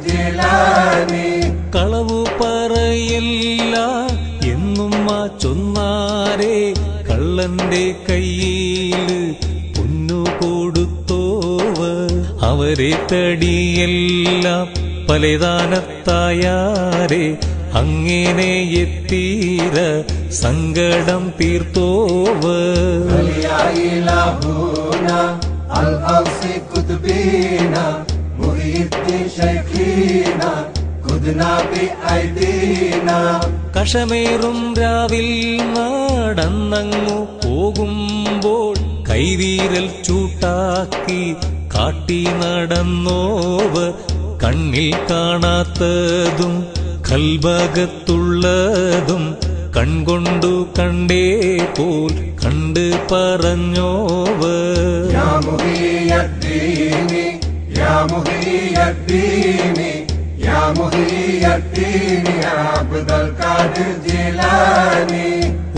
ജിലാനി. കളവു പറയല്ല എന്നും ആ ചൊന്നാരെ കള്ളന്റെ കയ്യില് പൊന്നു കൊടുത്തോവർ. അവരെ തടിയെല്ലാം പലതാനത്തായാരെ അങ്ങനെ എത്തീര സങ്കടം തീർത്തോവർ. കഷമേറും രാവിൽ നടന്നങ്ങു പോകുമ്പോൾ കൈവീരൽ ചൂട്ടാക്കി കാട്ടി നടന്നോവർ. കണ്ണിൽ കാണാത്തതും കൽബകത്തുള്ളതും കൺകൊണ്ടു കണ്ടേ പോൽ കണ്ട് പറഞ്ഞോവർ.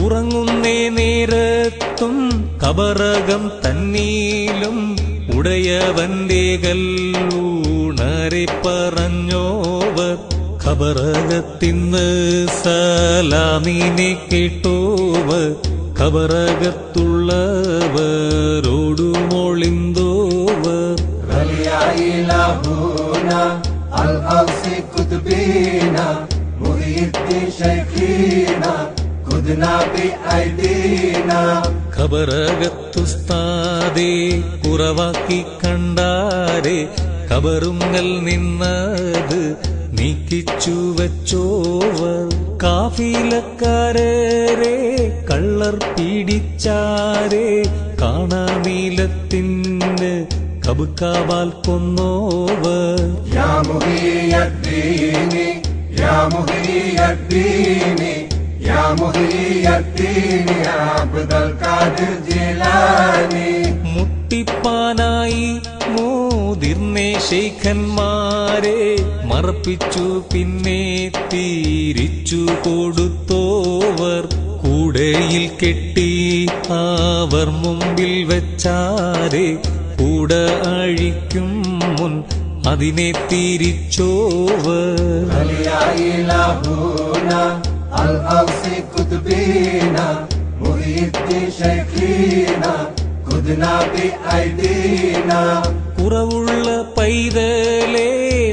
ഉറങ്ങുന്നേ നേരത്തും കബറകം തന്നീലും ഉടയവന്റെ കല്ലൂണരെ പറഞ്ഞോവർ. ഖബറകത്തിന്ന് സലാമിനെ കേട്ടോവർ. ഖബറകത്തുള്ളവരോടു മൊളിന്തോവർ. ഖബറകത്തുസ്താദേ കുറവാക്കി കണ്ടാരെ ഖബറുങ്ങൽ നിന്നത് നീക്കിച്ചു വച്ചോവർ. കാഫിലക്കാരരെ കള്ളർ പീഡിച്ചാരെ കാണാനീലത്തിന് കബുക്കാവാൽ കൊന്നോവർ. മുട്ടിപ്പാനായി മുതിർന്നേ ശൈഖന്മാരെ മറപ്പിച്ചു പിന്നെ തിരിച്ചു കൊടുത്തോവർ. കൂടയിൽ കെട്ടി അവർ മുമ്പിൽ വെച്ചാരെ കൂട അഴിക്കും മുൻ അതിനെ തിരിച്ചോവർ. കുറവുള്ള പൈതലെ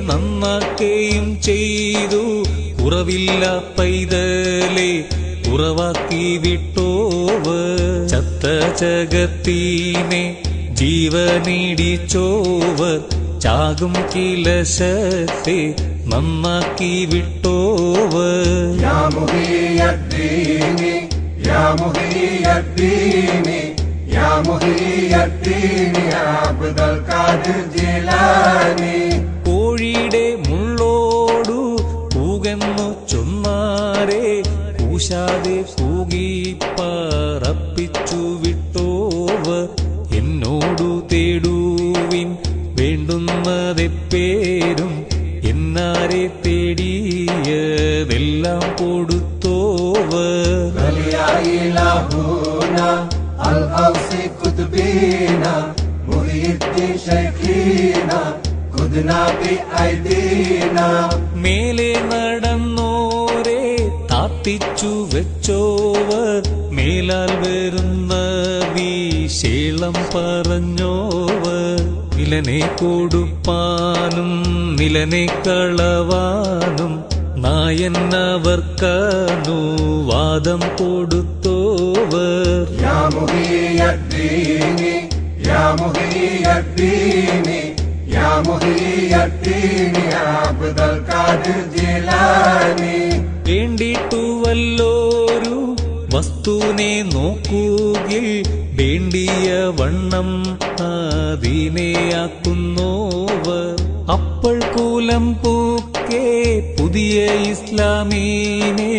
നന്നാക്കുകയും ചെയ്തു. കുറവില്ല പൈതലെ കുറവാക്കി വിട്ടോവർ. ചത്ത ജഗത്തീനെ ജീവനിടിച്ചോവർ. ചാകും കിലശത്തെ നന്നാക്കി വിട്ടോവർ. കോഴിയുടെ മുള്ളോടു പൂകെന്നു ചൊന്നാരെ കൂശാതെ പൂകി പറപ്പിച്ചു വിട്ടോവർ. എന്നോടു തേടുവിൻ വേണ്ടുന്നതെപ്പേരും എന്നാരെ തേടിയതെല്ലാം കൊടുത്തോവർ. മേലെ നടന്നോരെ താത്തിച്ചു വെച്ചോവർ. മേലാൽ വരുന്ന വിശേളം പറഞ്ഞോവർ. നിലനെ കൊടുപ്പാനും നിലനെ കളവാനും നായന്നവർക്കനുവാദം കൊടുത്തോവർ. വേണ്ടിട്ടു വല്ലോരു വസ്തുവിനെ നോക്കുകിൽ വേണ്ടിയ വണ്ണം അതിനെയാക്കുന്നോവർ. അപ്പോൾ കൂലം പൂക്കേ പുതിയ ഇസ്ലാമീനെ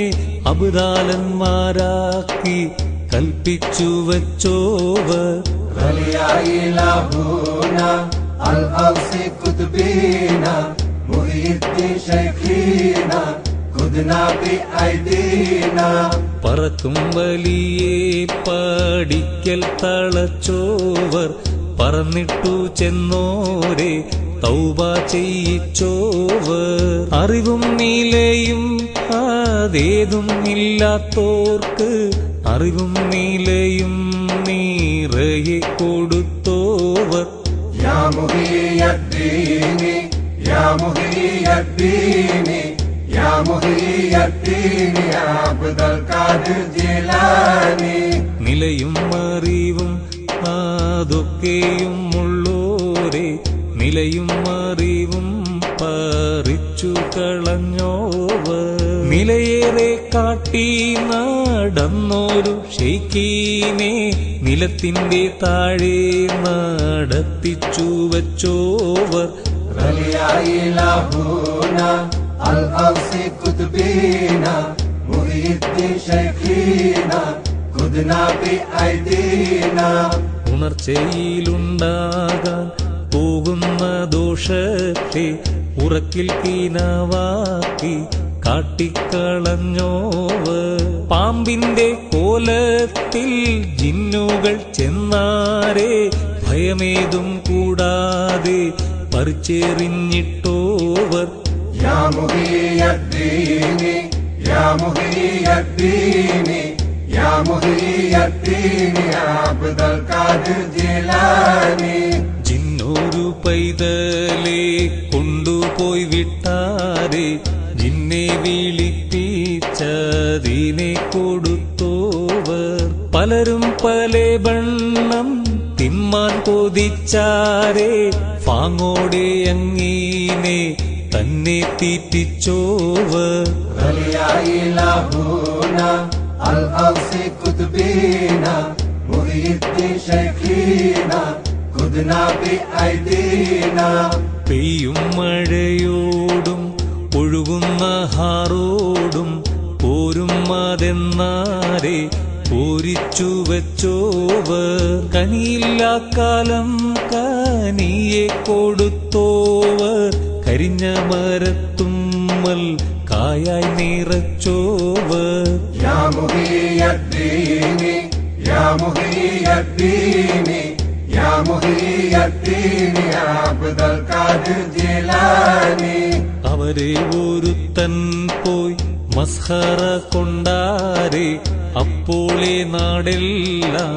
അബ്ദാലന്മാരാക്കി കൽപ്പിച്ചു വച്ചോവർ. പറക്കും വലിയെ പഠിക്കൽ തളച്ചോവർ. പറന്നിട്ടു ചെന്നോരെ തൗബ ചെയ്യിച്ചോവർ. അറിവും നിലയും അതേതും ഇല്ലാത്തോർക്ക് അറിവും നിലയും നീറയെ കൊടുത്തോവർ. യാ മുഹിയദ്ദീനി യാ മുഹിയദ്ദീനി യാ മുഹിയദ്ദീനി അബ്ദുൽ ഖാദിർ ജിലാനി. നിലയും അറിവും അതൊക്കെയും ഉള്ളോരെ നിലയും അറിവും പറിച്ചു കളഞ്ഞോവർ. നിലയേറെ കാട്ടി നടന്നോരു ഷെയ്ഖീനെ നിലത്തിന്റെ താഴെ നടത്തിച്ചു വച്ചോവർ. ഉണർച്ചയിലുണ്ടാകാൻ പോകുന്ന ദോഷത്തെ ഉറക്കിൽ കീനവാക്കി കാട്ടിക്കളഞ്ഞോവർ. പാമ്പിന്റെ കോലത്തിൽ ജിന്നുകൾ ചെന്നാരെ ഭയമേതും കൂടാതെ പറിച്ചെറിഞ്ഞിട്ടോവർ. യാ മുഹിയദ്ദീനി യാ മുഹിയദ്ദീനി യാ മുഹിയദ്ദീനി അബ്ദുൽ ഖാദിർ ജിലാനി. ജിന്നൊരു പൈതലെ കൊണ്ടുപോയി വിട്ടാരെ ജിന്നെ വിളിപ്പിച്ചതിനെ കൊടുത്തോവർ. പലരും പല ബണ്ണം തിമ്മാൻ കൊതിച്ചാരെ ഫാങ്ങോടെ അങ്ങീനെ തന്നെ തീറ്റിച്ചോവർ. പെയ്യും മഴയോടും ഒഴുകുന്ന ഹാറോടും പോരും അതെന്നാരെ പോരിച്ചു വച്ചോവർ. കനിയില്ലാക്കാലം കനിയെ കൊടുത്തോവർ. കരിഞ്ഞ മരത്തുമ്മൽ കായായി നിറച്ചോവർ. യാ മുഹിയദ്ദീനി യാ മുഹിയദ്ദീനി യാ മുഹിയദ്ദീനി അബ്ദുൽ ഖാദിർ ജിലാനി. അവരെ ഒരുത്തൻ പോയി മസ്ഹറ കൊണ്ടാരെ അപ്പോളെ നാടെല്ലാം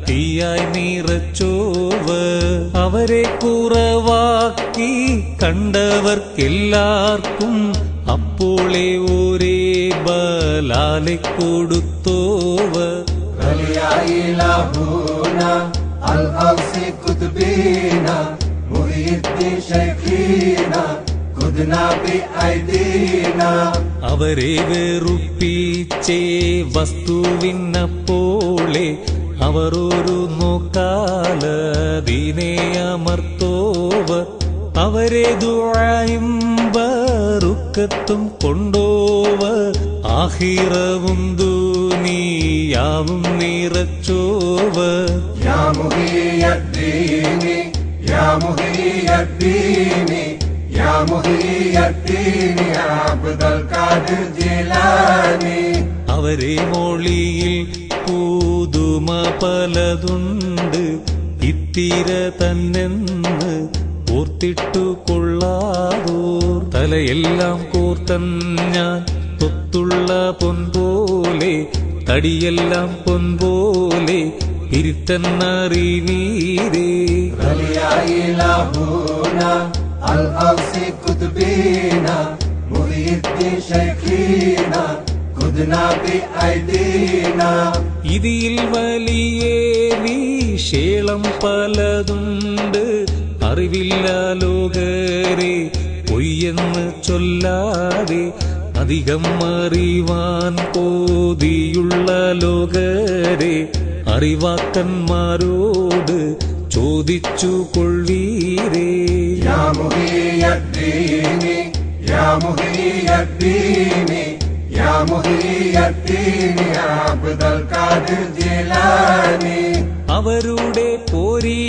തീയായി നിറച്ചോവർ. അവരെ കുറവാക്കി കണ്ടവർക്കെല്ലാവർക്കും അപ്പോളെ ഒരേ ബലാലെ കൊടുത്തോവർ. അവരെ വെറുപ്പിച്ചേ വസ്തുവിനപ്പോളെ അവർ ഒരു നോക്കാലതിനെ അമർത്തോവർ. അവരെ ദുആയും ബറുക്കത്തും കൊണ്ടോവർ. ആഖിറവും ദുനിയാവും നിറച്ചോവർ. യാ മുഹിയദ്ദീനി യാ മുഹിയദ്ദീനി യാ മുഹിയദ്ദീനി അബ്ദുൽ ഖാദിർ ജിലാനി. അവരെ മൊഴിയിൽ പുതുമ പലതുണ്ട് ഇത്തിര തന്നെന്ന് ഓർത്തിട്ടു കൊള്ളാതോർ. തലയെല്ലാം കോർത്തൻ ഞാൻ തൊത്തുള്ള പൊൻപോലെ തടിയെല്ലാം പൊൻപോലെ ഇരുത്തന്നറിവീരേ. ഇതിൽ വലിയ വിശേളം പലതുണ്ട് അറിവില്ല ലോകരെ പൊയ്യെന്ന് ചൊല്ലാതെ. അധികം അറിവാൻ കോതിയുള്ള ലോകരെ അറിവാക്കന്മാരോട് ചോദിച്ചു കൊള്ളീരേ. യാ മുഹിയദ്ദീനി യാ മുഹിയദ്ദീനി യാ മുഹിയദ്ദീനി അബ്ദുൽ ഖാദിർ ജിലാനി. അവരുടെ പോരീ